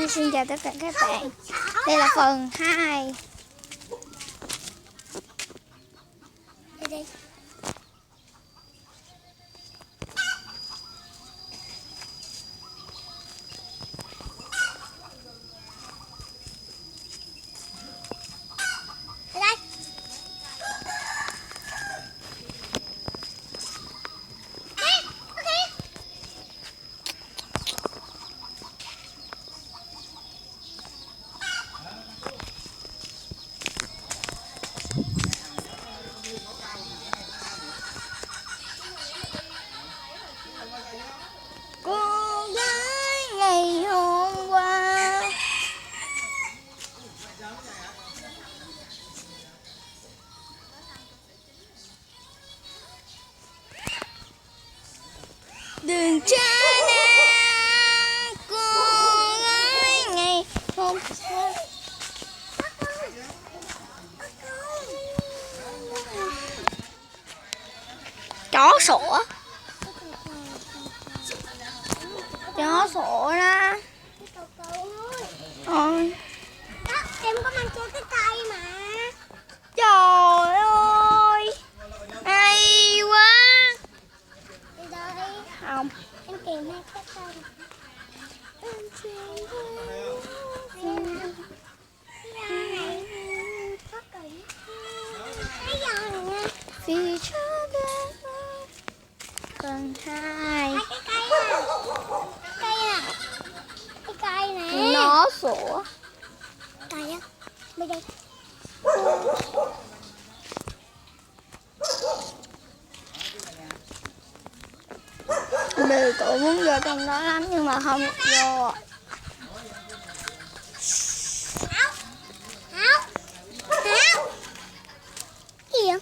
Xin chào tất cả các bạn. Đây là phần 2. Đây. Cô gái ngày hôm qua đừng cha na, cô gái ngày hôm qua. Chó sủa, chó sủa đó. Em có mang cho cái cây mà. Trời ơi, hay quá. Đi đây. Không. Em kèm hai cái cây. Vì cho phần 2. Cái cây nè. Cây nè. Cái cây nè. Nó sủa. Cây á. Đây đây. Bì cậu muốn vô trong đó lắm nhưng mà không được vô. Hảo. Hảo. Hảo. Gì vậy?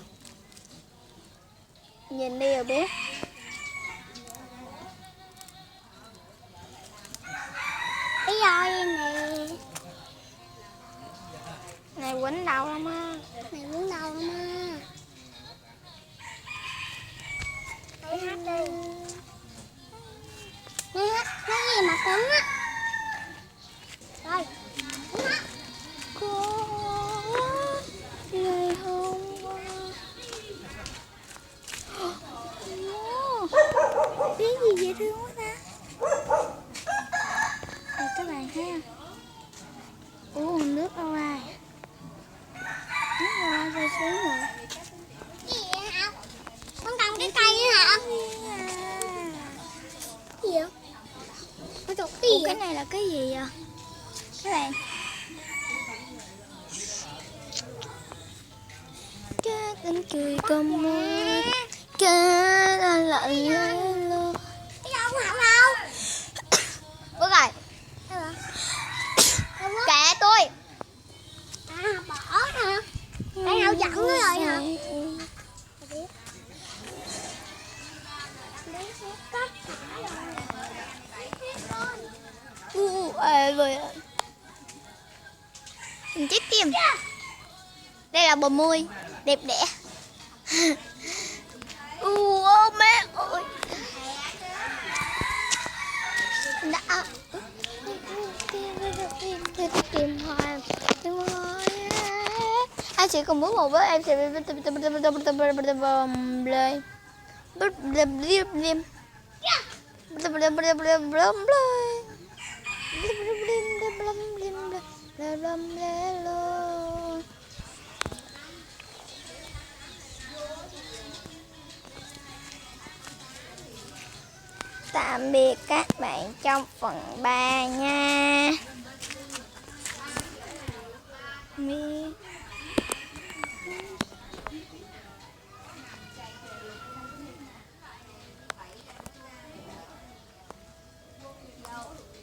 Nhìn đi rồi biết. Cái roi này. Này quýnh đau lắm á. Này muốn đâu lắm á. Hãy hát đi. Nói hát, nói gì mà cứng á. Rồi, cứng á. Cô ngày hôm qua. Tiếng gì dễ thương quá ta. Đây các bạn thấy không? Uống nước đâu ai. Nước đâu ai rơi xuống rồi. Gì vậy hả? Con cầm cái cây nữa hả? Gì vậy? Con chụp cái gì Cái vậy? này là cái gì vậy? Các bạn. Cái anh cười cầm môi. Cái lạnh lên luôn. Cái đâu không học đâu? Bước rồi. Đâu rồi? Đâu á? Kệ tôi. À, bỏ hả? Cái nào giận nữa rồi hả? Ê rồi. Mình chết tim. Đây là bờ môi đẹp đẽ. Ô mẹ ơi. Đã tìm hoài. Anh chỉ cùng bước một bước em sẽ tạm biệt các bạn trong phần 3 nha.